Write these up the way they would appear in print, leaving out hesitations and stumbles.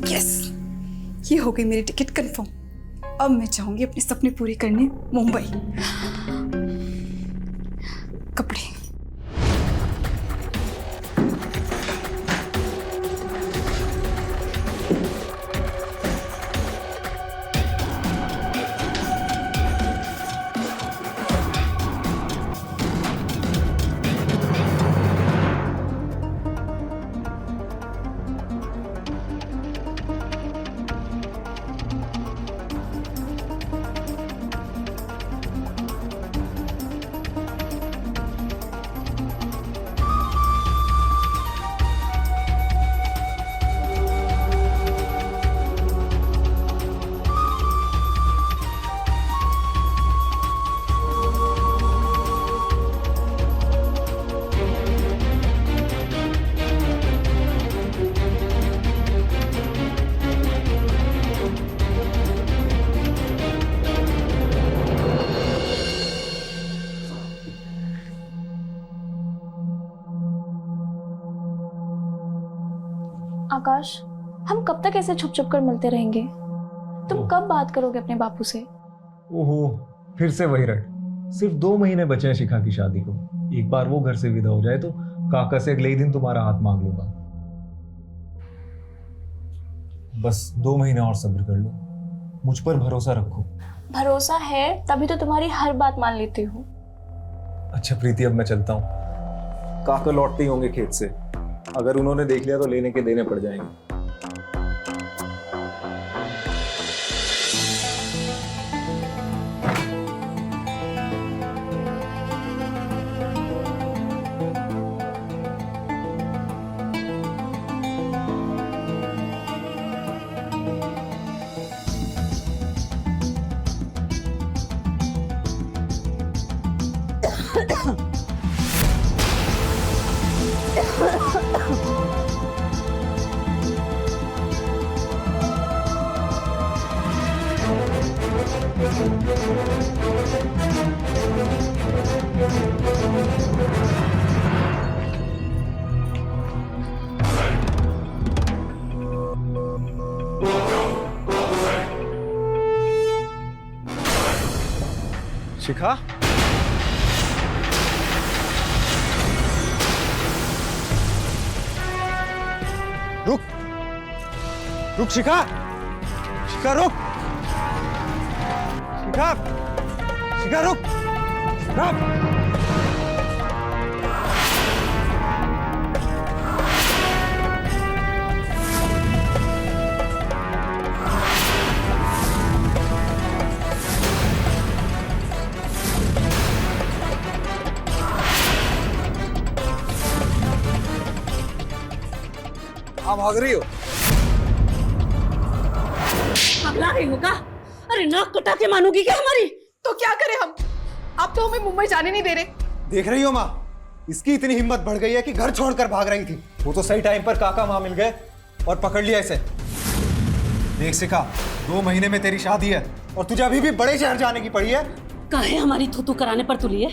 Yes, ये हो गई मेरी टिकट कंफर्म। अब मैं जाऊंगी अपने सपने पूरे करने मुंबई। कपड़े आकाश, हम कब तक ऐसे छुप छुप कर मिलते रहेंगे? तुम कब बात करोगे अपने बापू से? ओहो, फिर से वही रट। सिर्फ 2 महीने बचे हैं शिखा की शादी को। एक बार वो घर से विदा हो जाए तो काका से अगले ही दिन तुम्हारा हाथ मांग लूंगा। बस 2 महीने और सब्र कर लो, मुझ पर भरोसा रखो। भरोसा है तभी तो तुम्हारी हर बात मान लेती हूँ। अच्छा प्रीति, अब मैं चलता हूँ। काका लौटते ही होंगे खेत से। अगर उन्होंने देख लिया तो लेने के देने पड़ जाएंगे। शिखा, रुक रुक शिखा, शिखा रुक, शिखा, शिखा रुक, शिखा। आप भाग रही हो? पगला रही होगा? अरे नाक कटा के मानोगी क्या हमारी? तो क्या करें हम? आप तो हमें मुंबई जाने नहीं दे रहे। देख रही हो माँ, इसकी इतनी हिम्मत बढ़ गई है कि घर छोड़कर भाग रही थी। वो तो सही टाइम पर काका माँ मिल गए और पकड़ लिया इसे। देख शिखा, 2 महीने में तेरी शादी है और तुझे अभी भी बड़े शहर जाने की पड़ी है। काहे हमारी थूथू कराने पर तुली है?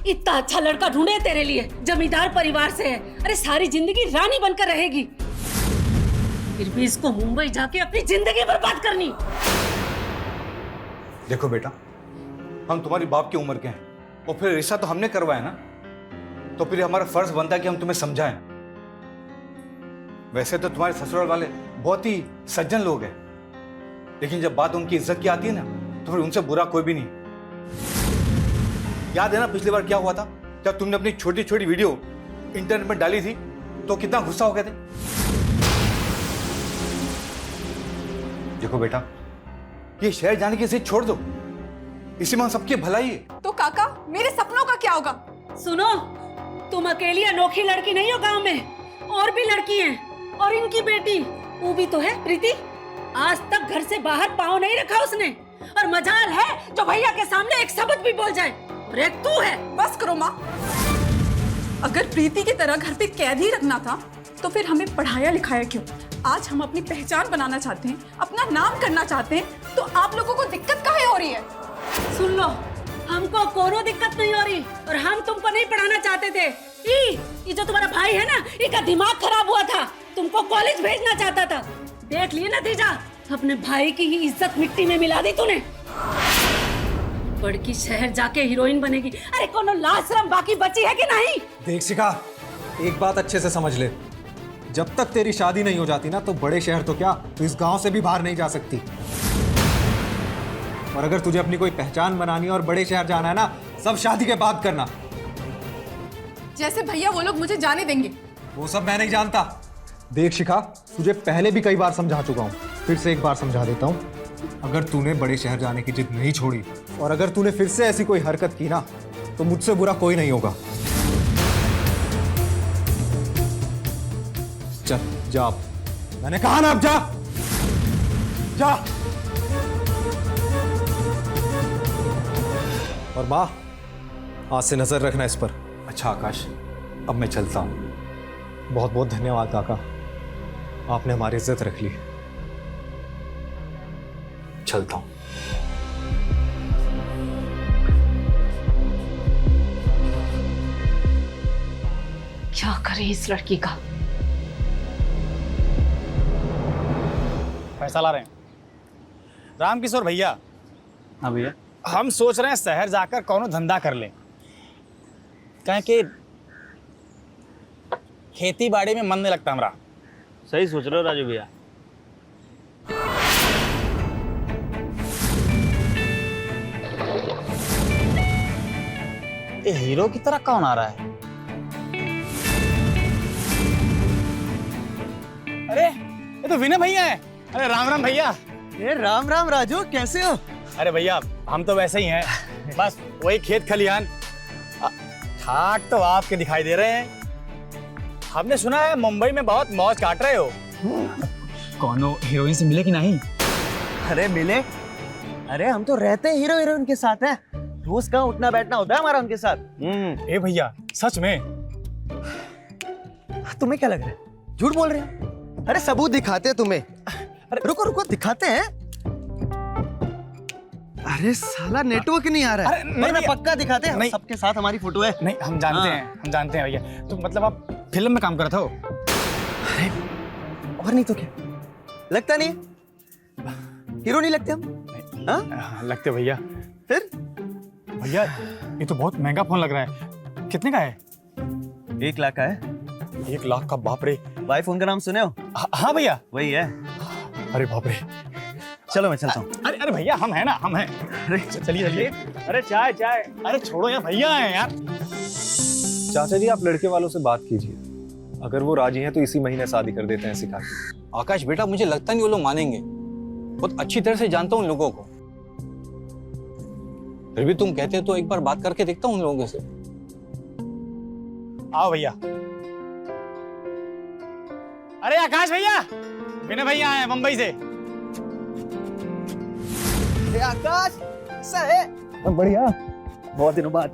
इतना अच्छा लड़का ढूंढे है तेरे लिए, जमींदार परिवार से है। अरे सारी जिंदगी रानी बनकर रहेगी, फिर भी इसको मुंबई जाके अपनी जिंदगी बर्बाद करनी। देखो बेटा, हम तुम्हारी बाप की उम्र के हैं और फिर रिश्ता तो हमने करवाया ना, तो फिर हमारा फर्ज बनता है कि हम तुम्हें समझाएं। वैसे तो तुम्हारे ससुराल वाले बहुत ही सज्जन लोग हैं, लेकिन जब बात उनकी इज्जत की आती है ना, तो फिर उनसे बुरा कोई भी नहीं। याद है ना पिछली बार क्या हुआ था, जब तुमने अपनी छोटी छोटी वीडियो इंटरनेट में डाली थी तो कितना गुस्सा हो गए थे। देखो बेटा, ये शहर जाने की जिद छोड़ दो, इसी में सबकी भलाई है। तो काका मेरे सपनों का क्या होगा? सुनो, तुम अकेली अनोखी लड़की नहीं हो गांव में, और भी लड़की हैं, और इनकी बेटी वो भी तो है प्रीति। आज तक घर से बाहर पाँव नहीं रखा उसने, और मजाल है जो भैया के सामने एक शब्द भी बोल जाए, और एक तू है। बस करो माँ, अगर प्रीति की तरह घर पे कैद ही रखना था तो फिर हमें पढ़ाया लिखाया क्यों? आज हम अपनी पहचान बनाना चाहते हैं, अपना नाम करना चाहते हैं, तो आप लोगों को दिक्कत काहे हो रही है? सुन लो, हमको कोनो दिक्कत नहीं हो रही, और हम तुमको नहीं पढ़ाना चाहते थे। ये जो तुम्हारा भाई है ना, इसका दिमाग खराब हुआ था, तुमको कॉलेज भेजना चाहता था। देख लिए नतीजा, अपने भाई की ही इज्जत मिट्टी में मिला दी तूने। बड़की शहर जाके हीरोइन बनेगी, अरे कोनो लाज शर्म बाकी बची है कि नहीं? देख शिखा, एक बात अच्छे से समझ ले, जब तक तेरी शादी नहीं हो जाती ना, तो बड़े शहर तो क्या, तू इस गांव से भी बाहर नहीं जा सकती। और अगर तुझे अपनी कोई पहचान बनानी है और बड़े शहर जाना है ना, सब शादी के बाद करना। जैसे भैया वो लोग मुझे जाने देंगे? वो सब मैं नहीं जानता। देख शिखा, तुझे पहले भी कई बार समझा चुका हूँ, फिर से एक बार समझा देता हूँ। अगर तूने बड़े शहर जाने की जिद नहीं छोड़ी, और अगर तूने फिर से ऐसी कोई हरकत की ना, तो मुझसे बुरा कोई नहीं होगा। चल जा, अब मैंने कहा ना, अब जा जा। और माँ, आज से नजर रखना इस पर। अच्छा आकाश, अब मैं चलता हूँ। बहुत बहुत धन्यवाद काका, आपने हमारी इज्जत रख ली। चलता हूँ। क्या करे इस लड़की का? पैसा ला रहे हैं रामकिशोर भैया। हाँ भैया। हम सोच रहे हैं शहर जाकर कौनो धंधा कर लें, कहें कि खेती बाड़ी में मन नहीं लगता हमारा। सही सोच रहे हो राजू भैया। ये हीरो की तरह कौन आ रहा है? अरे ये तो विनय भैया है। अरे राम राम भैया। ये राम राम राजू, कैसे हो? अरे भैया हम तो वैसे ही हैं, बस वही खेत खलिहान। ठाट तो आपके दिखाई दे रहे हैं। हमने सुना है मुंबई में बहुत मौज काट रहे हो। कौनो हीरोइन से मिले कि नहीं? अरे मिले, अरे हम तो रहते हीरो हीरोइन के साथ हैं, रोज कहाँ उठना बैठना होता है हमारा उनके साथ। ए भैया सच में? तुम्हें क्या लग रहा है, झूठ बोल रहे हैं? अरे सबूत दिखाते हैं तुम्हें। अरे रुको रुको, दिखाते हैं। अरे साला नेटवर्क नहीं आ रहा है। अरे नहीं, वरना पक्का दिखाते हैं, नहीं। सबके साथ हमारी फोटो है। नहीं हम जानते हाँ। हैं, हम जानते हैं भैया। तो मतलब आप फिल्म में काम करते हो? अरे और नहीं तो क्या, लगता नहीं हीरो नहीं लगते हम? हाँ? लगते भैया। फिर भैया ये तो बहुत महंगा फोन लग रहा है, कितने का है? 1 लाख का है। 1 लाख का? बाप रे। वाई फोन का नाम सुने हो? हाँ भैया वही है। अरे बाप रे। चलो मैं चलता हूँ। अरे अरे भैया हम हैं ना, हम हैं। अरे चलिए चलिए। अरे चाय चाय। अरे छोड़ो यार, भैया हैं यार। चाचा जी, आप लड़के वालों से बात कीजिए, अगर वो राजी हैं तो इसी महीने शादी कर देते हैं शिखा की। आकाश बेटा, मुझे लगता नहीं वो लोग मानेंगे, बहुत अच्छी तरह से जानता हूँ उन लोगों को। फिर भी तुम कहते हो तो एक बार बात करके देखता हूँ उन लोगों से। आओ भैया। अरे आकाश भैया, विनय भैया आए हैं मुंबई से। आकाश कैसा है? बढ़िया, बहुत दिनों बाद।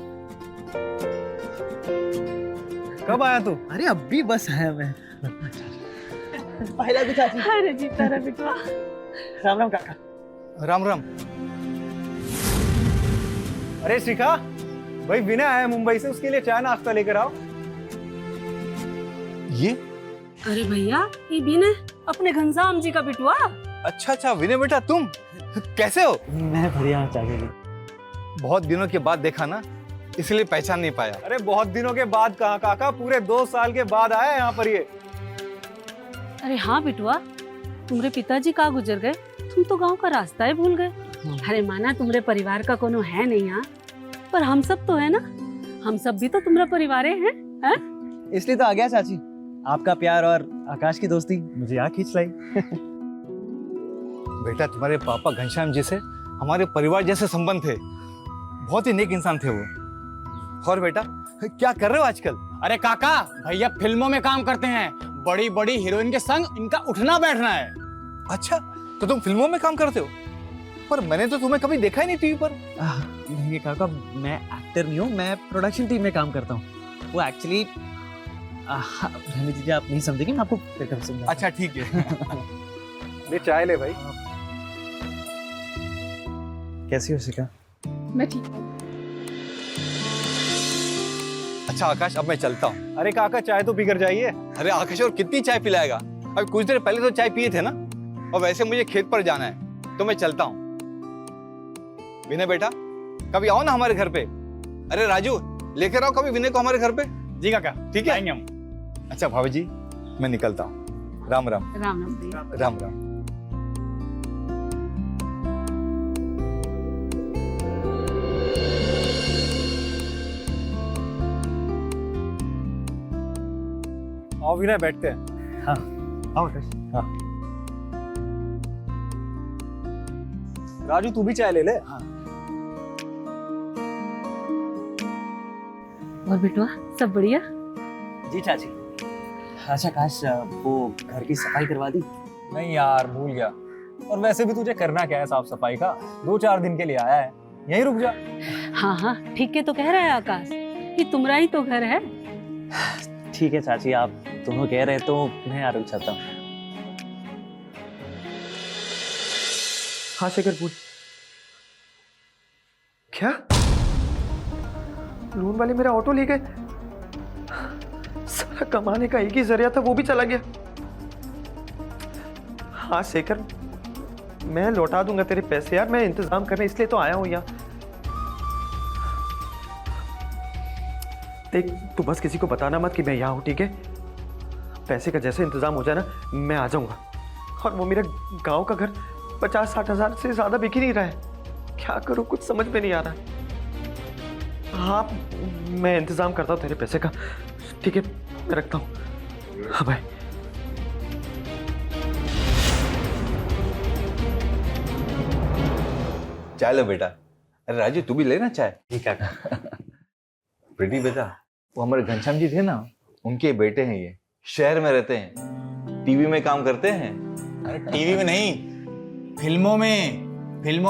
कब आया तू? अरे अभी बस आया मैं। पहला भी चाची। अरे जीता रहा बिटवा। राम राम काका। राम राम। अरे शिखा, भाई विनय आया मुंबई से, उसके लिए चाय नाश्ता लेकर आओ। ये? अरे भैया, ये विनय अपने घनश्याम जी का बिटवा। अच्छा अच्छा विनय बेटा, तुम कैसे हो? मैं बढ़िया हूँ चाचा जी। बहुत दिनों के बाद देखा ना, इसलिए पहचान नहीं पाया। अरे बहुत दिनों के बाद कहाँ काका, पूरे 2 साल के बाद आया यहाँ पर ये। अरे हाँ बिटवा, तुम्हारे पिताजी कहाँ गुजर गए, तुम तो गांव का रास्ता ही भूल गए। अरे माना तुम्हारे परिवार का कोनो है नहीं यहाँ, पर हम सब तो है ना, हम सब भी तो तुम्हारा परिवार हैं, हैं? इसलिए तो आ गया चाची। आपका प्यार और आकाश की दोस्ती मुझे यहाँ खींच लाई। बेटा तुम्हारे पापा घनश्याम जी से हमारे परिवार जैसे संबंध थे, बहुत ही नेक इंसान थे वो। और बेटा क्या कर रहे हो आजकल? अरे काका, भैया फिल्मों में काम करते हैं, बड़ी बड़ी हीरोइन के संग इनका उठना बैठना है। अच्छा, तो तुम फिल्मों में काम करते हो? पर मैंने तो तुम्हें कभी देखा ही नहीं टीवी पर। नहीं काका, मैं एक्टर नहीं हूँ, मैं प्रोडक्शन टीम में काम करता हूँ। वो एक्चुअली रहने दीजिए, आप नहीं समझेंगे, मैं आपको फिर कभी समझाऊंगा। अच्छा ठीक है। ले चाय ले भाई। कैसी हो शिखा? मैं ठीक हूँ। अच्छा आकाश, अब मैं चलता हूँ। अरे काका चाय तो पीकर जाइए। अरे आकाश, और कितनी चाय पिलाएगा? अभी कुछ देर पहले तो चाय पिए थे ना। और वैसे मुझे खेत पर जाना है, तो मैं चलता हूँ। विनय बेटा, कभी आओ ना हमारे घर पे। अरे राजू, लेकर आओ कभी विनय को हमारे घर पे। जी काका, ठीक है? आएंगे हम। अच्छा भाभी जी, मैं निकलता हूँ। राम राम। राम राम भैया। राम राम। आओ विनय, बैठते हैं। हाँ आओ आकाश। हाँ राजू, तू भी चाय ले ले। हाँ। और बेटवा सब बढ़िया? जी चाची। अच्छा आकाश, वो घर की सफाई करवा दी? नहीं यार, भूल गया। और वैसे भी तुझे करना क्या है साफ सफाई का? 2-4 दिन के लिए आया है, यहीं रुक जा। हाँ हाँ, ठीक है तो कह रहा है आकाश, कि तुम्हारा ही तो घर है। ठीक है चाची, आप दोनों कह रहे तो मैं यहाँ रुक जाता हूँ। हाँ शेखर, पूछ। क्या लोन वाले मेरा ऑटो ले गए? सारा कमाने का एक ही जरिया था, वो भी चला गया। हाँ शेखर, मैं लौटा दूंगा तेरे पैसे यार, मैं इंतजाम करने इसलिए तो आया हूँ यहाँ। देख, तू बस किसी को बताना मत कि मैं यहाँ हूँ, ठीक है? पैसे का जैसे इंतजाम हो जाए ना, मैं आ जाऊंगा। और वो मेरा गांव का घर 50-60 हजार से ज्यादा बिक ही नहीं रहा है। क्या करूँ, कुछ समझ में नहीं आ रहा है। हाँ, मैं इंतजाम करता हूँ तेरे पैसे का, ठीक है? मैं रखता हूँ। हाँ भाई। चाय लो बेटा। अरे राजू, तू भी लेना चाय। ठीक है। प्रीति बेटा, वो हमारे घनश्याम जी थे ना, उनके बेटे हैं ये। शहर में रहते हैं, टीवी में काम करते हैं। अरे टीवी में नहीं, फिल्मों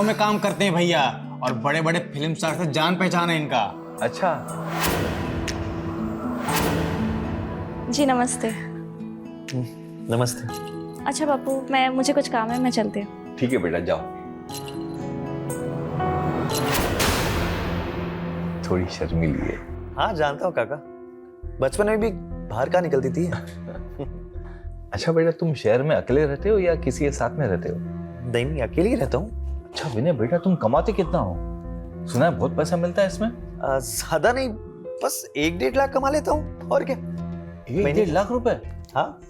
में काम करते हैं भैया, और बड़े बड़े फिल्म स्टार से जान पहचान है इनका। अच्छा। जी नमस्ते। नमस्ते। अच्छा बापू, मुझे कुछ काम है, मैं चलती हूँ। ठीक है बेटा, जाओ। थोड़ी शर्मीली है। हाँ जानता हूँ काका, बचपन में भी बाहर का निकलती थी। अच्छा बेटा, तुम शहर में अकेले रहते हो या किसी के साथ में रहते हो? नहीं, मैं अकेले ही रहता हूँ। अच्छा विनय बेटा, तुम कमाते कितना हो? सुना है बहुत पैसा मिलता है इसमें। ज्यादा नहीं, बस 1-1.5 लाख कमा लेता हूँ, और क्या। 1-1.5 लाख रुपए? हाँ।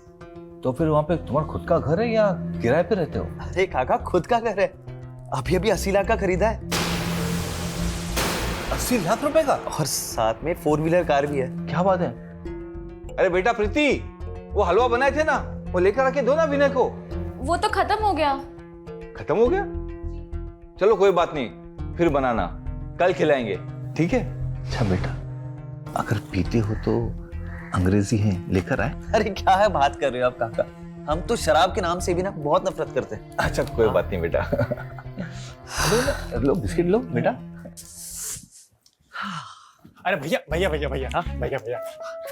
तो फिर वहाँ पे तुम्हारा खुद का घर है या किराए पे रहते हो? अरे काका, खुद का घर है, अभी 80 लाख का खरीदा है। 80 लाख रुपए का? और साथ में 4 व्हीलर कार भी है। क्या बात है। अरे बेटा प्रीति, वो हलवा बनाए थे ना, वो लेकर आके दो ना विनय को। वो तो खत्म हो गया। खत्म हो गया? चलो कोई बात नहीं, फिर बनाना, कल खिलाएंगे, ठीक है? अच्छा बेटा, अगर पीते हो तो अंग्रेजी है, लेकर आए। अरे क्या है बात कर रहे हो आप काका, हम तो शराब के नाम से भी ना बहुत नफरत करते हैं। अच्छा कोई बात नहीं बेटा। लो बिस्किट लो बेटा। अरे भैया भैया भैया भैया, हाँ भैया भैया,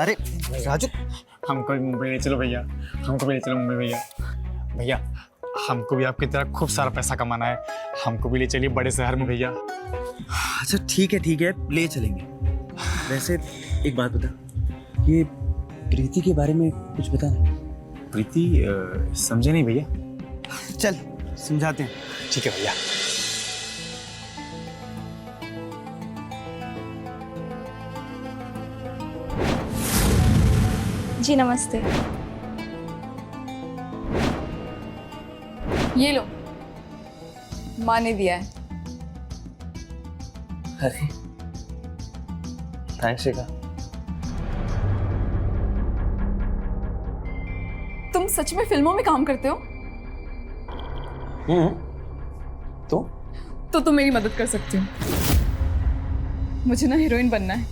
अरे राजू, हमको भी मुंबई ले चलो भैया, हमको भी ले चलो मुंबई भैया। भैया हमको भी आपकी तरह खूब सारा पैसा कमाना है, हमको भी ले चलिए बड़े शहर में भैया। अच्छा ठीक है, ले चलेंगे। वैसे एक बात बता, ये प्रीति के बारे में कुछ बता। प्रीति समझे नहीं भैया? चल समझाते हैं। ठीक है भैया। जी नमस्ते। ये लो, माँ ने दिया है। अरे थैंक्स शिखा। तुम सच में फिल्मों में काम करते हो? तो तुम मेरी मदद कर सकते हो। मुझे ना हीरोइन बनना है,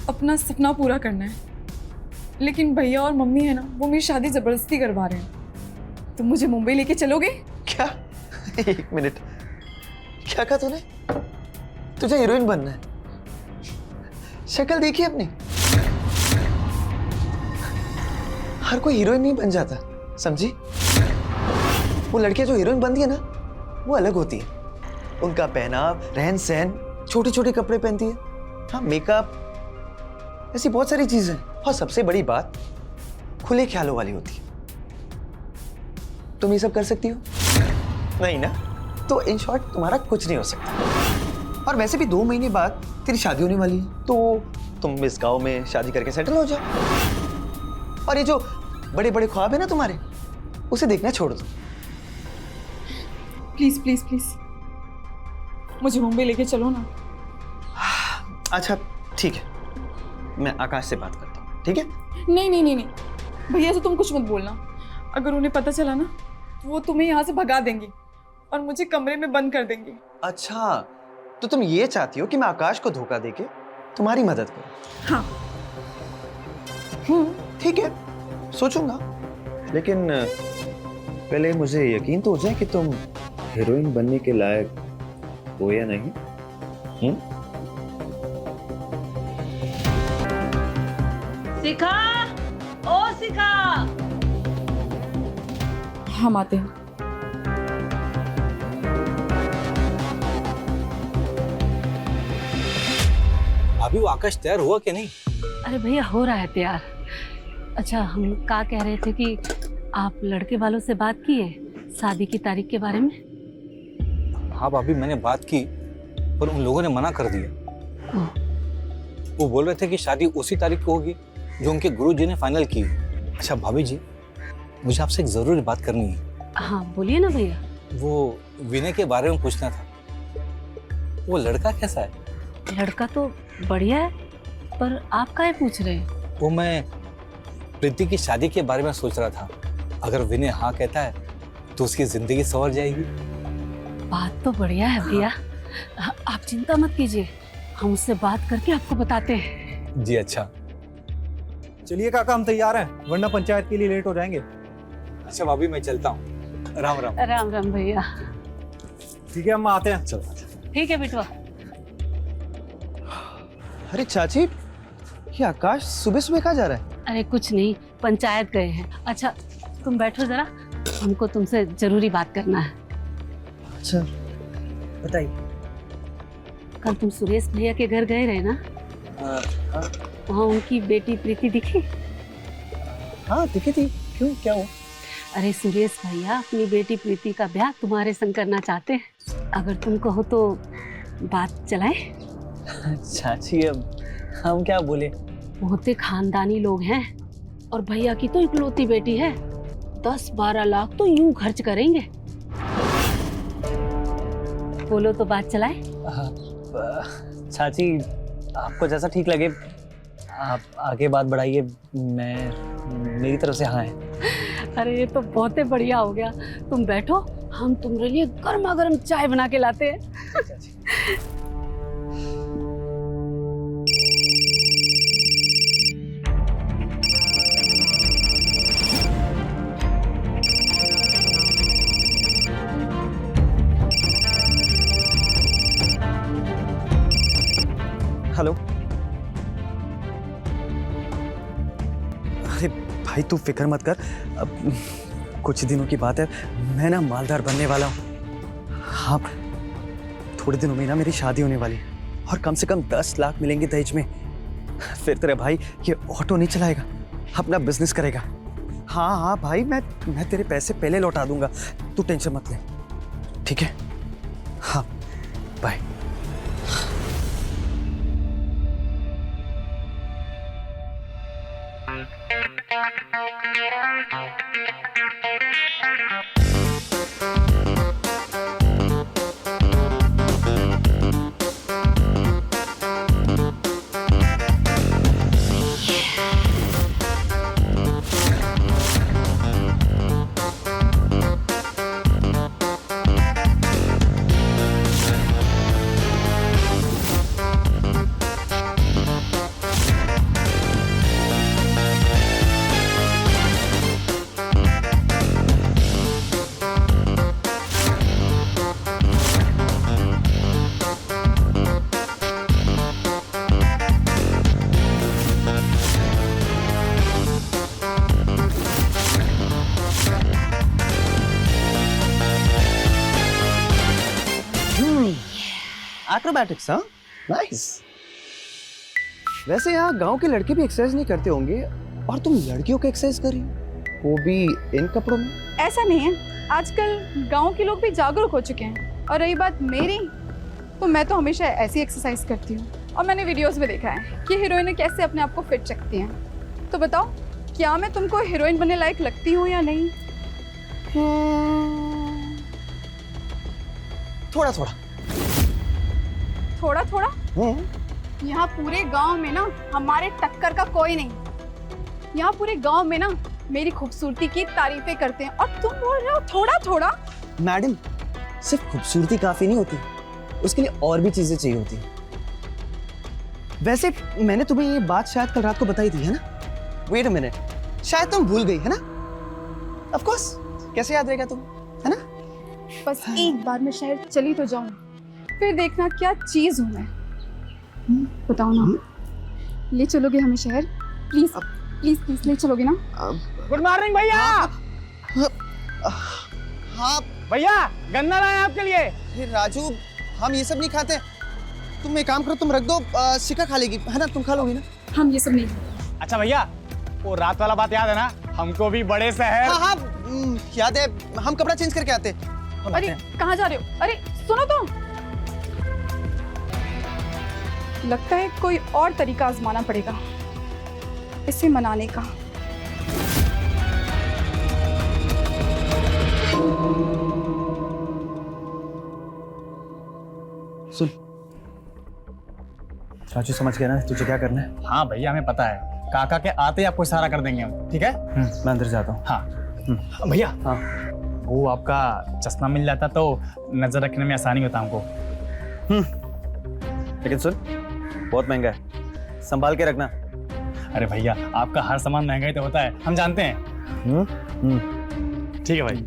अपना सपना पूरा करना है, लेकिन भैया और मम्मी है ना, वो मेरी शादी जबरदस्ती करवा रहे हैं। तुम मुझे मुंबई लेके चलोगे? क्या? एक मिनट, क्या कहा तूने? तुझे हीरोइन बनना है? शक्ल देखी अपनी। हर कोई हीरोइन नहीं बन जाता, समझी? वो लड़कियां जो हीरोइन बनती है ना, वो अलग होती है। उनका पहनाव, रहन सहन, छोटे छोटे कपड़े पहनती है, हाँ मेकअप, ऐसी बहुत सारी चीजें। और सबसे बड़ी बात, खुले ख्यालों वाली होती है। तुम ये सब कर सकती हो? नहीं ना? तो इन शॉर्ट तुम्हारा कुछ नहीं हो सकता। और वैसे भी 2 महीने बाद तेरी शादी होने वाली है, तो तुम इस गांव में शादी करके सेटल हो जाओ। और ये जो बड़े बड़े ख्वाब है ना तुम्हारे, उसे देखना छोड़ दो। प्लीज प्लीज प्लीज मुझे मुंबई लेके चलो ना। अच्छा ठीक है, मैं आकाश से बात करता हूँ, ठीक है? नहीं नहीं नहीं नहीं, भैया से तुम कुछ मत बोलना। अगर उन्हें पता चला ना, तो वो तुम्हें यहाँ से भगा देंगे और मुझे कमरे में बंद कर देंगे। अच्छा, तो तुम ये चाहती हो कि मैं आकाश को धोखा देके तुम्हारी मदद करूं? हाँ। ठीक है, सोचूंगा। लेकिन पहले मुझे यकीन तो हो जाए कि तुम हीरोइन बनने के लायक हो या नहीं। शिखा, ओ शिखा। हम आते हैं। अभी वो आकाश तैयार हुआ कि नहीं? अरे भैया हो रहा है तैयार। अच्छा, हम क्या कह रहे थे कि आप लड़के वालों से बात की है शादी की तारीख के बारे में? हाँ भाभी, मैंने बात की, पर उन लोगों ने मना कर दिया। वो बोल रहे थे कि शादी उसी तारीख को होगी जो उनके गुरुजी ने फाइनल की। अच्छा भाभी जी, मुझे आपसे एक जरूरी बात करनी है। हाँ बोलिए ना भैया। वो विनय के बारे में पूछना था। वो लड़का कैसा है? लड़का तो बढ़िया है, पर आप काहे पूछ रहे हैं? वो मैं प्रीति की शादी के बारे में सोच रहा था। अगर विनय हाँ कहता है तो उसकी जिंदगी संवर जाएगी। बात तो बढ़िया है भैया, आप चिंता मत कीजिए, हम उससे बात करके आपको बताते हैं। जी अच्छा। चलिए काका, हम तैयार हैं, वरना पंचायत के लिए लेट हो जाएंगे। अच्छा भाभी, मैं चलता हूँ। राम राम। राम राम भैया। ठीक है, हम आते हैं। चलो। ठीक है बिटवा। अरे चाची, ये आकाश सुबह सुबह कहाँ जा रहा है? अरे कुछ नहीं, पंचायत गए हैं। अच्छा तुम बैठो जरा, हमको तुमसे जरूरी बात करना है। अच्छा बताइए। कल तुम सुरेश भैया के घर गए रहे ना? वहाँ उनकी बेटी प्रीति दिखी? हाँ दिखी थी। क्यों, क्या हुआ? अरे सुरेश भैया अपनी बेटी प्रीति का ब्याह तुम्हारे संग करना चाहते हैं। अगर तुम कहो तो बात चलाएं? चाची अब हम क्या बोले? बहुते खानदानी लोग हैं और भैया की तो इकलौती बेटी है। 10-12 लाख तो यूं खर्च करेंगे। बोलो तो बात चलाए? चाची आपको जैसा ठीक लगे आप आगे बात बढ़ाइए, मैं मेरी तरफ से हाँ है। अरे ये तो बहुत ही बढ़िया हो गया। तुम बैठो, हम तुम्हारे लिए गर्मा गर्म चाय बना के लाते हैं। हेलो। अरे भाई तू फिक्र मत कर, अब कुछ दिनों की बात है, मैं ना मालदार बनने वाला हूँ। हाँ थोड़े दिनों में ना मेरी शादी होने वाली है और कम से कम 10 लाख मिलेंगे दहेज में। फिर तेरे भाई ये ऑटो नहीं चलाएगा, अपना बिजनेस करेगा। हाँ हाँ भाई, मैं तेरे पैसे पहले लौटा दूंगा, तू टेंशन मत ले, ठीक है? हाँ बाय। एक्रोबैटिक्स, हाँ, नाइस। वैसे यहाँ गांव के लड़के भी एक्सरसाइज नहीं करते होंगे और तुम लड़कियों को एक्सरसाइज कर रही हो, वो भी इन कपड़ों में। ऐसा नहीं है, आजकल गांव के लोग भी जागरूक हो चुके हैं। और रही बात मेरी, तो मैं तो हमेशा ऐसी एक्सरसाइज करती हूँ और मैंने वीडियोस में देखा है कि हीरोइनें कैसे अपने आप को फिट रखती हैं। तो बताओ, क्या मैं तुमको हीरोइन बनने लायक लगती हूँ या नहीं? थोड़ा थोड़ा। थोड़ा थोड़ा? यहाँ पूरे गांव में ना हमारे टक्कर का कोई नहीं। यहाँ पूरे गांव में ना मेरी खूबसूरती की तारीफें करते हैं और तुम बोल रहे हो थोड़ा थोड़ा। मैडम, सिर्फ खूबसूरती काफी नहीं होती, उसके लिए और भी चीजें चाहिए होती हैं। वैसे मैंने तुम्हें ये बात शायद कल रात को बताई थी, है ना? वेट अ मिनट, शायद तुम भूल गई, है ना? ऑफ कोर्स, कैसे याद रहेगा तुम, है ना? बस एक बार मैं शहर चली तो जाऊं, फिर देखना क्या चीज हूं मैं। बताओ ना, ले चलोगे हमें शहर? प्लीज प्लीज प्लीज ले चलोगे ना? गुड मॉर्निंग भैया। हाँ भैया, गन्ना लाए आपके लिए। फिर राजू, हम ये सब नहीं खाते। तुम एक काम करो, तुम रख दो, शिखा खा लेगी, है ना? तुम खा लोगी ना? हम ये सब नहीं। अच्छा भैया, वो रात वाला बात याद है ना? हमको भी बड़े शहर। हाँ हाँ, याद है, हम कपड़ा चेंज करके आते। अरे कहाँ जा रहे हो? अरे सुनो तो, लगता है कोई और तरीका आजमाना पड़ेगा इसे मनाने का। सुन राजू, समझ गया ना तुझे क्या करना है? हाँ भैया, हमें पता है। काका के आते ही आपको इशारा कर देंगे हम, ठीक है? मैं अंदर जाता हूँ। हाँ भैया, हाँ, वो आपका चश्मा मिल जाता तो नजर रखने में आसानी होता हमको। लेकिन सुन, बहुत महंगा है, संभाल के रखना। अरे भैया, आपका हर सामान महंगा ही तो होता है, हम जानते हैं। ठीक है भाई।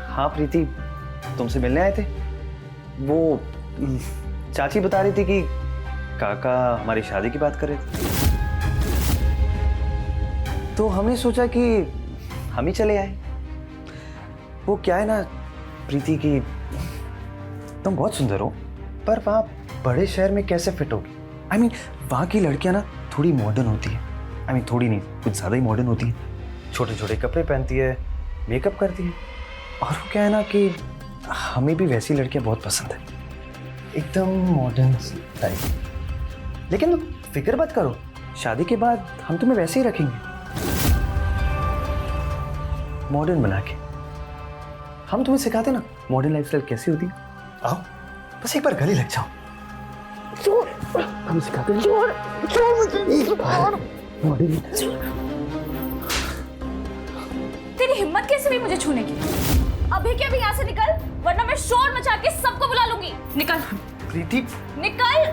हाँ प्रीति, तुमसे मिलने आए थे। वो चाची बता रही थी कि काका हमारी शादी की बात कर रहे थे, तो हमने सोचा कि हम ही चले आए। वो क्या है ना प्रीति की, तुम बहुत सुंदर हो, पर वहाँ बड़े शहर में कैसे फिट होगी? आई मीन, वहाँ की लड़कियाँ ना थोड़ी मॉडर्न होती है। आई मीन, थोड़ी नहीं, कुछ ज़्यादा ही मॉडर्न होती है। छोटे छोटे कपड़े पहनती है, मेकअप करती है। और वो क्या है ना कि हमें भी वैसी लड़कियां बहुत पसंद है, एकदम मॉडर्न टाइप। लेकिन तुम फिक्र मत करो, शादी के बाद हम तुम्हें वैसे ही रखेंगे, मॉडर्न बना के। हम तुम्हें सिखाते ना मॉडर्न लाइफस्टाइल कैसी होती है। आओ, बस एक बार गले लग जाओ। हम सिखाते हैं मॉडर्न। तेरी हिम्मत कैसे हुई मुझे छूने की? अभी के अभी यहाँ से निकल, वरना मैं शोर मचा के सबको बुला लूंगी। निकल प्रीति, निकल।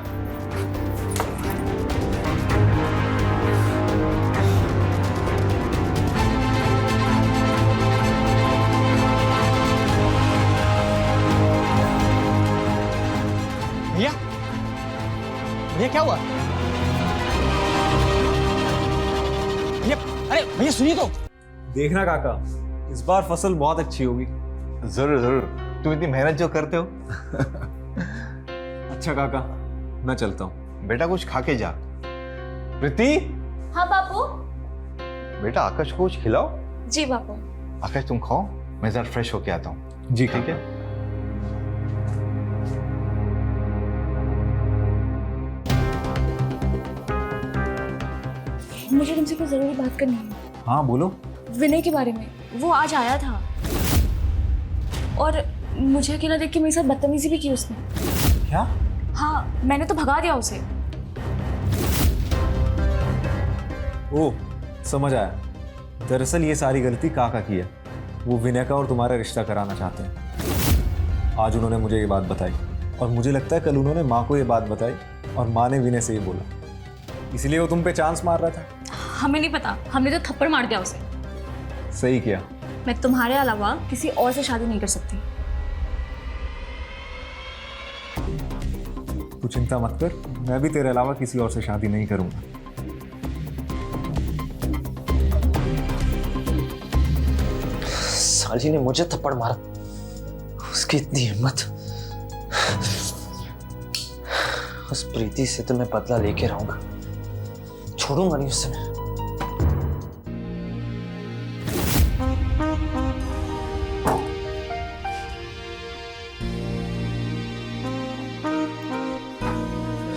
भैया, भैया क्या हुआ? भैया, अरे भैया सुनिए तो। देखना काका, इस बार फसल बहुत अच्छी होगी। जरूर जरूर, तुम इतनी मेहनत जो करते हो। अच्छा काका, मैं चलता हूँ। बेटा कुछ खा के जा। प्रीति, हाँ बापू। बेटा आकाश को कुछ खिलाओ। जी बापू। आकाश तुम खाओ, मैं जरा फ्रेश होके आता हूँ। जी ठीक है। मुझे तुमसे कुछ जरूरी बात करनी है। हाँ बोलो। विनय के बारे में, वो आज आया था और मुझे अकेला देख के मेरे साथ बदतमीजी भी की उसने। क्या? हाँ, मैंने तो भगा दिया उसे। ओह, समझ आया। दरअसल ये सारी गलती काका की है। वो विनय का और तुम्हारा रिश्ता कराना चाहते हैं। आज उन्होंने मुझे ये बात बताई और मुझे लगता है कल उन्होंने माँ को ये बात बताई और माँ ने विनय से ये बोला, इसलिए वो तुम पे चांस मार रहा था। हमें नहीं पता, हमने तो थप्पड़ मार दिया उसे। सही किया। मैं तुम्हारे अलावा किसी और से शादी नहीं कर सकती। तू चिंता मत कर, मैं भी तेरे अलावा किसी और से शादी नहीं करूंगा। साली ने मुझे थप्पड़ मारा, उसकी इतनी हिम्मत। उस प्रीति से तो मैं बदला लेके रहूंगा, छोड़ूंगा नहीं उससे मैं।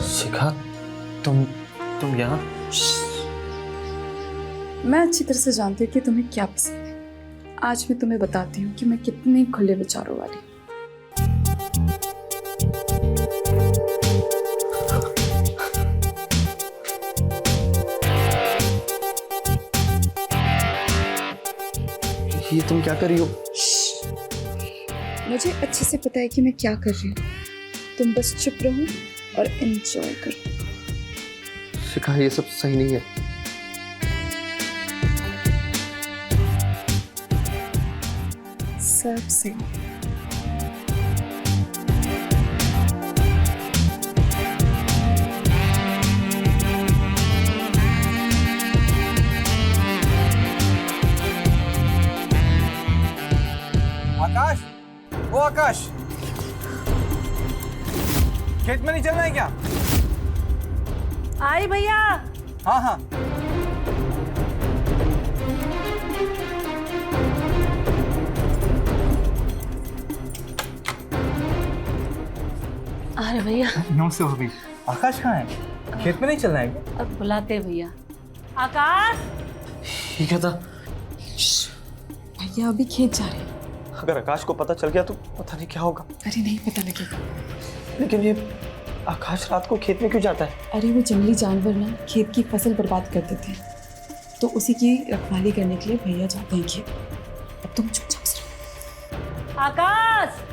शिखा, तुम यहाँ? मैं अच्छी तरह से जानती हूँ कि तुम्हें क्या पसंद है। आज मैं तुम्हें बताती हूँ कि मैं कितने खुले विचारों वाली हूँ। ये तुम क्या कर रही हो? मुझे अच्छे से पता है कि मैं क्या कर रही हूँ। तुम बस चुप रहो और एंजॉय करो। शिखा, ये सब सही नहीं है। सब सही। आकाश, ओ आकाश, खेत में नहीं चलना है क्या? आई भैया। हाँ हाँ। अरे भैया, नमस्ते भाभी। आकाश कहाँ है? खेत में नहीं चलना है क्या? अब बुलाते भैया। आकाश। ये क्या था? भैया अभी खेत जा रहे हैं। अगर आकाश को पता चल गया तो पता नहीं क्या होगा। अरे नहीं पता लगेगा। लेकिन ये आकाश रात को खेत में क्यों जाता है? अरे वो जंगली जानवर ना खेत की फसल बर्बाद कर देते हैं, तो उसी की रखवाली करने के लिए भैया जाते हैं खेत। अब तुम चुपचाप से रहो। आकाश।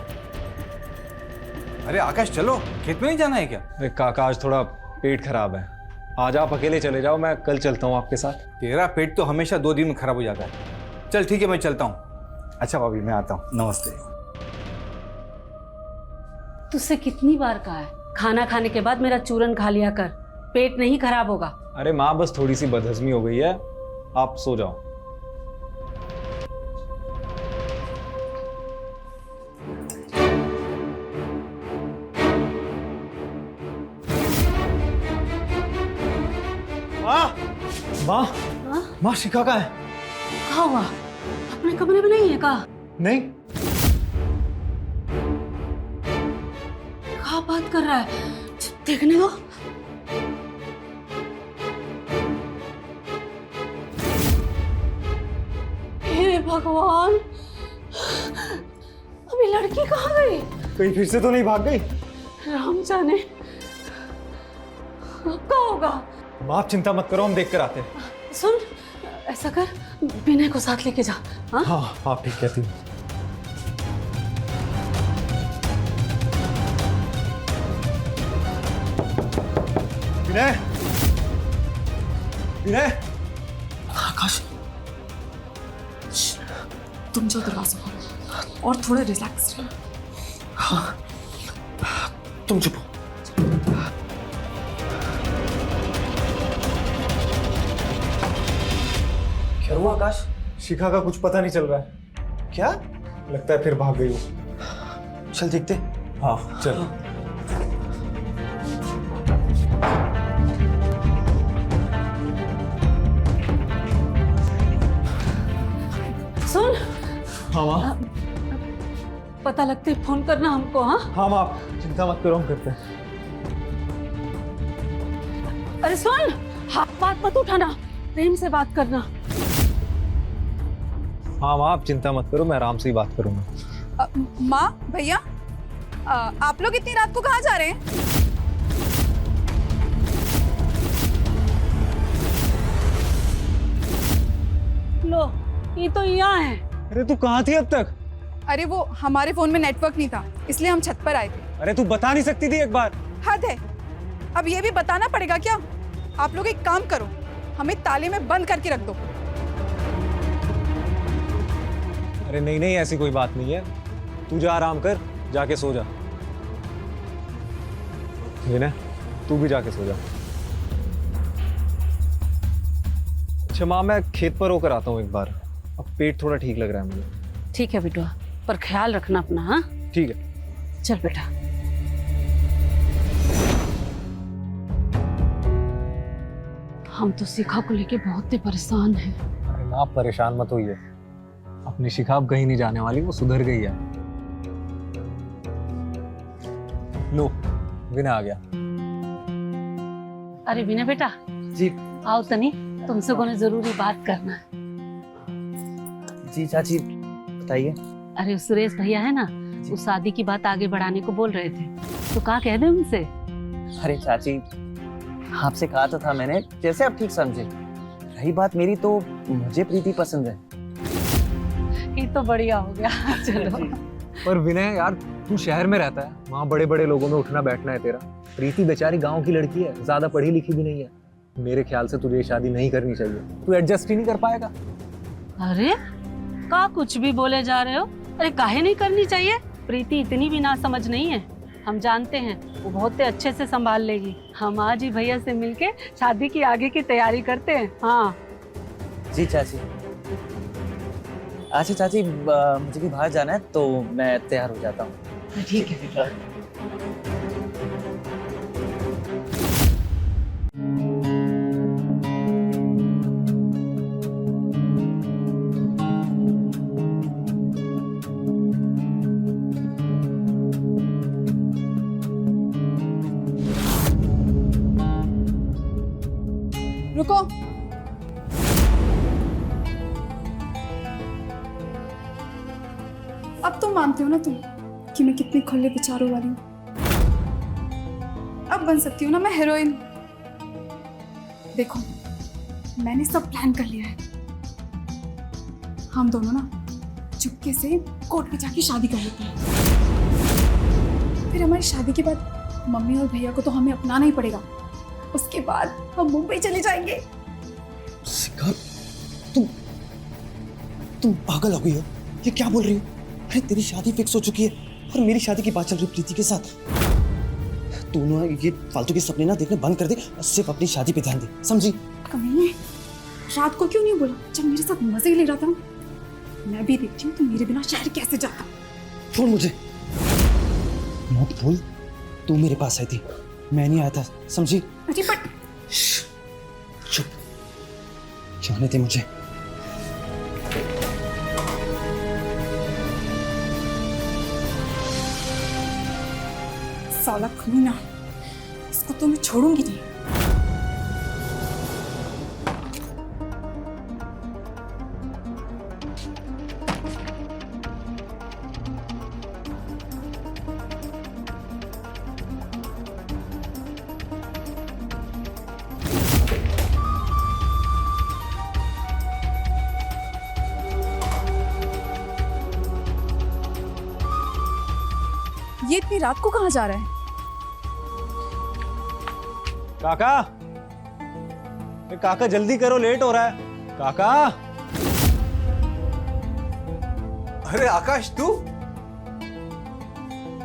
अरे आकाश चलो, खेत में नहीं जाना है क्या? अरे काका, आज थोड़ा पेट खराब है, आज आप अकेले चले जाओ, मैं कल चलता हूँ आपके साथ। तेरा पेट तो हमेशा 2 दिन में खराब हो जाता है। चल ठीक है, मैं चलता हूँ। अच्छा भाभी, मैं आता हूँ। नमस्ते। तुझसे कितनी बार कहा है, खाना खाने के बाद मेरा चूरन खा लिया कर, पेट नहीं खराब होगा। अरे माँ, बस थोड़ी सी बदहजमी हो गई है, आप सो जाओ। माँ, माँ शिखा कहाँ है? कहाँ हुआ? अपने कमरे में नहीं है कहा? नहीं। कहाँ बात कर रहा है? देखने दो। हे भगवान, अभी लड़की कहाँ गई? कहीं फिर से तो नहीं भाग गई? राम जाने कहाँ होगा। माँ आप चिंता मत करो, हम देख कर आते हैं। सुन, ऐसा कर, विनय को साथ लेके जा। हाँ हाँ, आप ठीक कहती हो। विनय, विनय। आकाश, तुम जाओ दरवाजा खोलो और थोड़ा रिलैक्स रहो। हाँ, तुम चुप हो। क्या हुआ आकाश? शिखा का कुछ पता नहीं चल रहा है। क्या? लगता है फिर भाग गई वो। चल देखते। हाँ चल। सुन, हाँ माँ। पता लगते फोन करना हमको। हाँ हाँ माँ, आप चिंता मत करो, हम करते हैं। अरे सुन, हाथ बात मत उठाना, प्रेम से बात करना। हाँ माँ, आप चिंता मत करो, मैं आराम से ही बात करूंगा। माँ, भैया, आप लोग इतनी रात को कहाँ जा रहे हैं? लो, ये तो यहाँ है। अरे तू कहाँ थी अब तक? अरे वो हमारे फोन में नेटवर्क नहीं था, इसलिए हम छत पर आए थे। अरे तू बता नहीं सकती थी एक बार? हद है, अब ये भी बताना पड़ेगा क्या? आप लोग एक काम करो, हमें ताले में बंद करके रख दो। अरे नहीं नहीं, ऐसी कोई बात नहीं है। तू जा, आराम कर, जाके सो जा। विनय, तू भी जाके सो जा। अच्छा माँ, मैं खेत पर होकर आता हूँ एक बार। अब पेट थोड़ा ठीक लग रहा है मुझे। ठीक है बिटुआ, पर ख्याल रखना अपना। हाँ ठीक है। चल बेटा। हम तो शिखा को लेके बहुत ही परेशान हैं। अरे माँ, परेशान मत होइए। अपनी शिखा अब कहीं नहीं जाने वाली, वो सुधर गई है। लो, विनय आ गया। अरे विनय बेटा जी आओ तनी, तुमसे कोई जरूरी बात करना है। जी चाची बताइए। अरे सुरेश भैया है ना, वो शादी की बात आगे बढ़ाने को बोल रहे थे, तो कहा कह दे उनसे। अरे चाची, आपसे कहा तो था मैंने, जैसे आप ठीक समझे। रही बात मेरी, तो मुझे प्रीति पसंद है। ये तो बढ़िया हो गया। चलो। पर विनय यार, तू शहर में रहता है, वहाँ बड़े बड़े लोगों में उठना बैठना है तेरा। प्रीति बेचारी गांव की लड़की है, ज्यादा पढ़ी लिखी भी नहीं है। मेरे ख्याल से तुझे ये शादी नहीं करनी चाहिए। तू एडजस्ट ही नहीं कर पाएगा। अरे का कुछ भी बोले जा रहे हो? अरे काहे नहीं करनी चाहिए? प्रीति इतनी भी ना समझ नहीं है, हम जानते हैं वो बहुत ही अच्छे से संभाल लेगी। हम आज ही भैया से मिलके शादी की आगे की तैयारी करते हैं। हाँ जी चाची। अच्छा चाची, मुझे भी बाहर जाना है, तो मैं तैयार हो जाता हूँ। ठीक है। रुको। अब तो मानते हो ना तुम कि मैं कितनी खुले विचारों वाली हूँ? अब बन सकती हूँ ना मैं हीरोइन। देखो, मैंने सब प्लान कर लिया है। हम दोनों ना चुपके से कोर्ट में जाके शादी कर लेते हैं। फिर हमारी शादी के बाद मम्मी और भैया को तो हमें अपनाना ही पड़ेगा। उसके बाद हम मुंबई चले जाएंगे। शिखा, तुम पागल हो गई हो? ये क्या बोल रही हो? अरे तेरी शादी फिक्स हो चुकी है और मेरी शादी की बात चल रही है प्रीति के साथ। तू ना ये फालतू के सपने ना देखने बंद कर दे और सिर्फ अपनी शादी पे ध्यान दे, समझी? कमीने, रात को क्यों नहीं बोला जब मेरे साथ मजे ले रहा था? मैं भी देखती हूँ तू मेरे बिना शहर कैसे जाता। छोड़ मुझे, मत भूल तू मेरे पास आई थी, मैं नहीं आया था, समझी? अरे बट चुप, जाने दे मुझे। साला कमीना, इसको तो मैं छोड़ूंगी नहीं। ये इतनी रात को कहाँ जा रहा है? काका, काका जल्दी करो, लेट हो रहा है। काका। अरे आकाश, तू?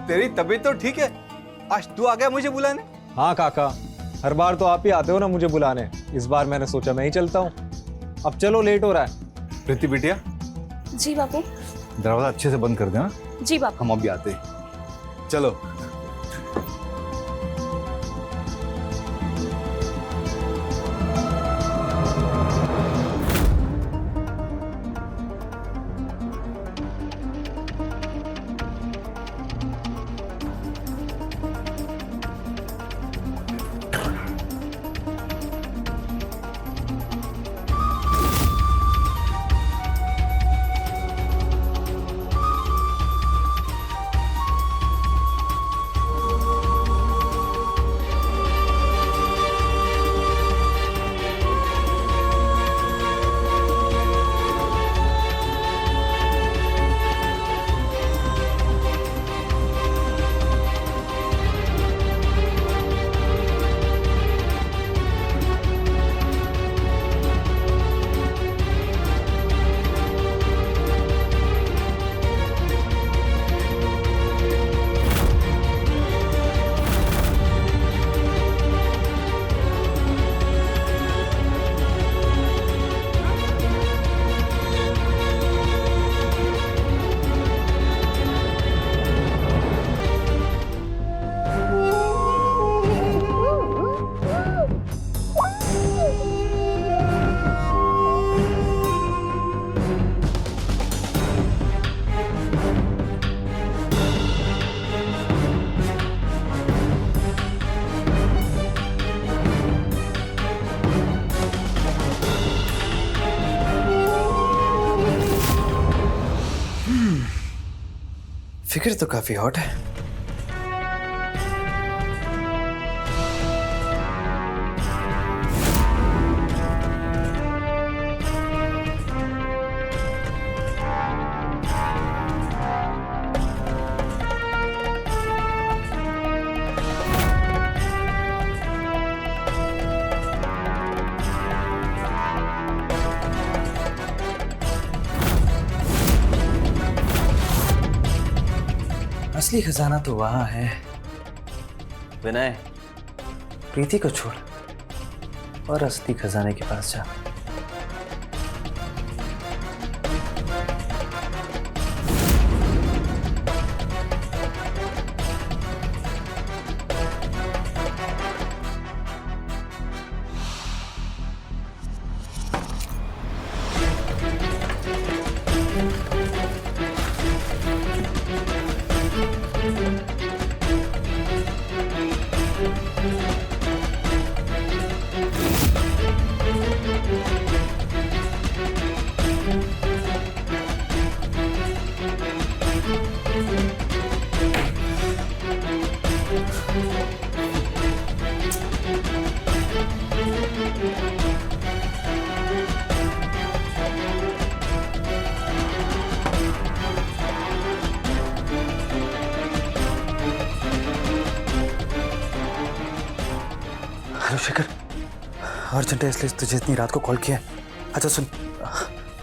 तेरी तबीयत तो ठीक है? आज तू आ गया मुझे बुलाने? हाँ काका, हर बार तो आप ही आते हो ना मुझे बुलाने। इस बार मैंने सोचा मैं ही चलता हूँ। अब चलो, लेट हो रहा है। प्रीति बिटिया, जी बापू। दरवाजा अच्छे से बंद कर देना। जी बापू। हम अभी आते हैं। चलो। फिगर तो काफी हॉट है। असली खजाना तो वहां है। विनय, प्रीति को छोड़ और असली खजाने के पास जा। हेलो शेखर, अर्जेंट है इसलिए तुझे इतनी रात को कॉल किया है। अच्छा सुन,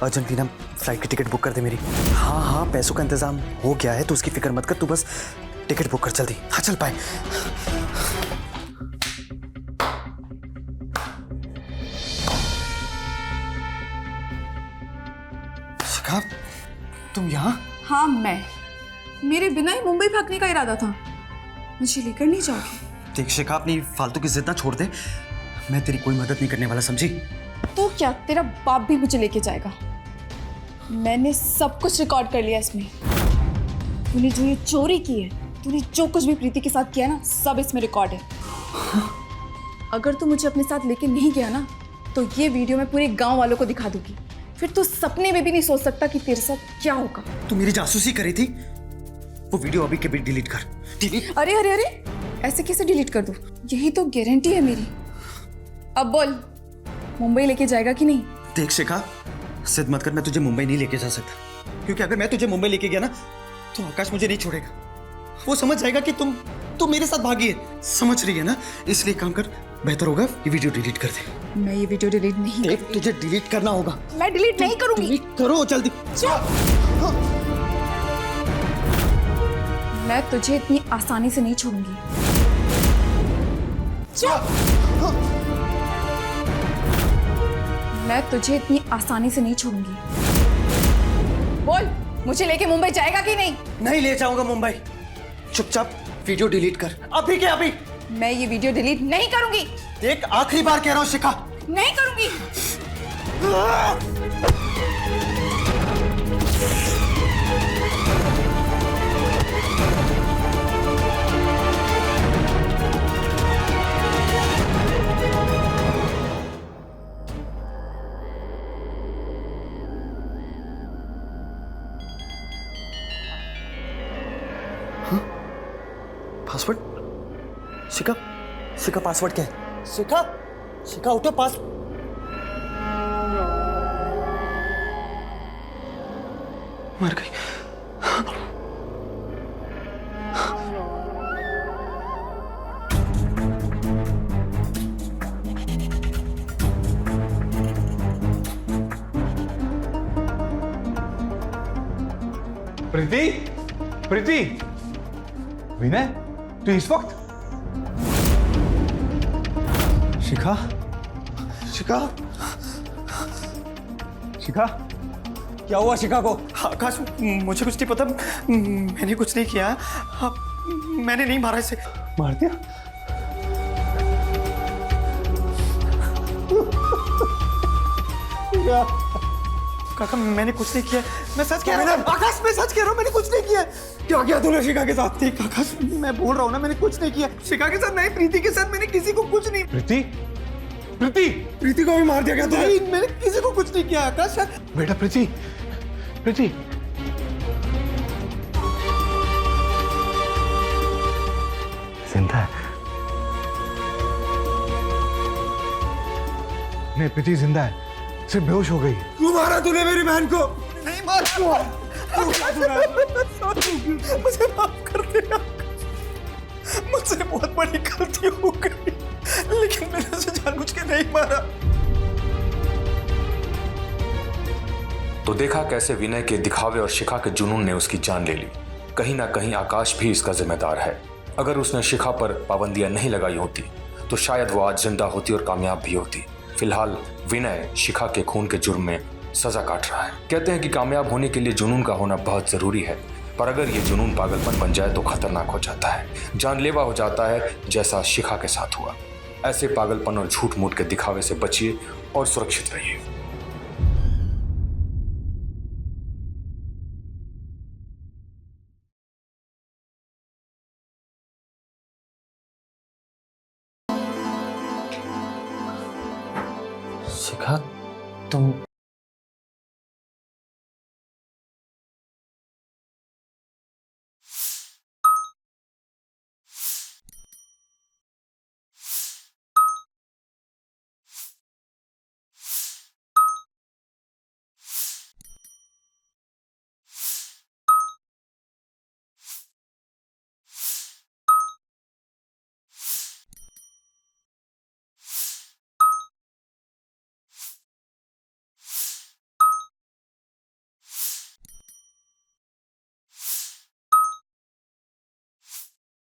अर्जेंटली ना फ्लाइट की टिकट बुक कर दे मेरी। हाँ हाँ, पैसों का इंतजाम हो गया है, तो उसकी फिक्र मत कर, तू बस टिकट बुक कर जल्दी। हाँ चल पाए। शिखा, तुम यहाँ? हाँ मैं, मेरे बिना ही मुंबई भागने का इरादा था। मुझे लेकर नहीं जाओगे? देख शिखा, अपनी फालतू की जिद ना छोड़ दे। मैं तेरी कोई मदद नहीं करने वाला, समझी? तो क्या तेरा बाप भी मुझे लेके जाएगा? मैंने सब कुछ रिकॉर्ड कर लिया इसमें। तूने जो ये चोरी की है, तूने जो कुछ भी प्रीति के साथ किया ना, सब इसमें रिकॉर्ड है। अगर तू मुझे अपने साथ लेके नहीं गया ना, तो ये वीडियो मैं पूरे गांव वालों को दिखा दूंगी। फिर तू सपने में भी नहीं सोच सकता कि तेरे साथ क्या होगा। तू मेरी जासूसी करी थी? वो वीडियो अभी के भी डिलीट कर। डिलीट? अरे अरे अरे, ऐसे कैसे डिलीट कर दूं? यही तो गारंटी है मेरी। अब बोल, मुंबई लेके जाएगा कि नहीं? देख शिखा, जिद मत कर, मैं तुझे मुंबई नहीं लेके जा सकता। क्योंकि अगर मैं तुझे मुंबई लेके गया ना, तो आकाश मुझे नहीं छोड़ेगा। वो समझ जाएगा कि तुम मेरे साथ भागी है। समझ रही है ना? इसलिए काम कर, बेहतर होगा ये वीडियो डिलीट कर दे। मैं ये वीडियो डिलीट नहीं देख, तुझे डिलीट करना होगा। मैं डिलीट नहीं करूंगी। डिलीट करो जल्दी। मैं तुझे इतनी आसानी से नहीं छोड़ूंगी। मैं तुझे इतनी आसानी से नहीं छोड़ूंगी। बोल, मुझे लेके मुंबई जाएगा कि नहीं? नहीं ले जाऊंगा मुंबई। चुपचाप वीडियो डिलीट कर, अभी के अभी। मैं ये वीडियो डिलीट नहीं करूंगी। देख, आखिरी बार कह रहा हूं शिखा, नहीं करूंगी। पासवर्ड? शिखा, शिखा पासवर्ड क्या है? शिखा, शिखा उठो, पास। मर गई। प्रीति, प्रीति, विनय, तू इस वक्त? शिखा, शिखा, शिखा, क्या हुआ शिखा को? आकाश, मुझे कुछ नहीं पता। मैंने कुछ नहीं किया। मैंने नहीं मारा इसे। मार दिया? काका, मैंने कुछ नहीं किया। मैं सच कह रहा हूँ आकाश, मैं सच कह रहा हूँ, मैंने कुछ नहीं किया। क्या किया तूने शिखा के साथ? देख आकाश, मैं बोल रहा हूँ ना, मैंने कुछ नहीं किया। शिखा के साथ नहीं, प्रीति के साथ मैंने किसी को कुछ नहीं। प्रीति, प्रीति, प्रीति को भी मार दिया क्या तूने? नहीं, मैंने किसी को कुछ नहीं किया आकाश। बेटा प्रीति, प्रीति, जिंदा है। नहीं, प्रीति जिंदा है, सिर्फ बेहोश हो गई। क्यों मारा तूने मेरी बहन को? नहीं मारा। मुझे माफ कर दे। मुझसे बहुत बड़ी गलती हो गई, लेकिन मैंने उसे जानबूझ के नहीं मारा। तो देखा कैसे विनय के दिखावे और शिखा के जुनून ने उसकी जान ले ली। कहीं ना कहीं आकाश भी इसका जिम्मेदार है। अगर उसने शिखा पर पाबंदियां नहीं लगाई होती तो शायद वो आज जिंदा होती और कामयाब भी होती। फिलहाल विनय शिखा के खून के जुर्म में सजा काट रहा है। कहते हैं कि कामयाब होने के लिए जुनून का होना बहुत जरूरी है, पर अगर ये जुनून पागलपन बन जाए तो खतरनाक हो जाता है, जानलेवा हो जाता है, जैसा शिखा के साथ हुआ। ऐसे पागलपन और झूठ मूठ के दिखावे से बचिए और सुरक्षित रहिए। शिखा, तुम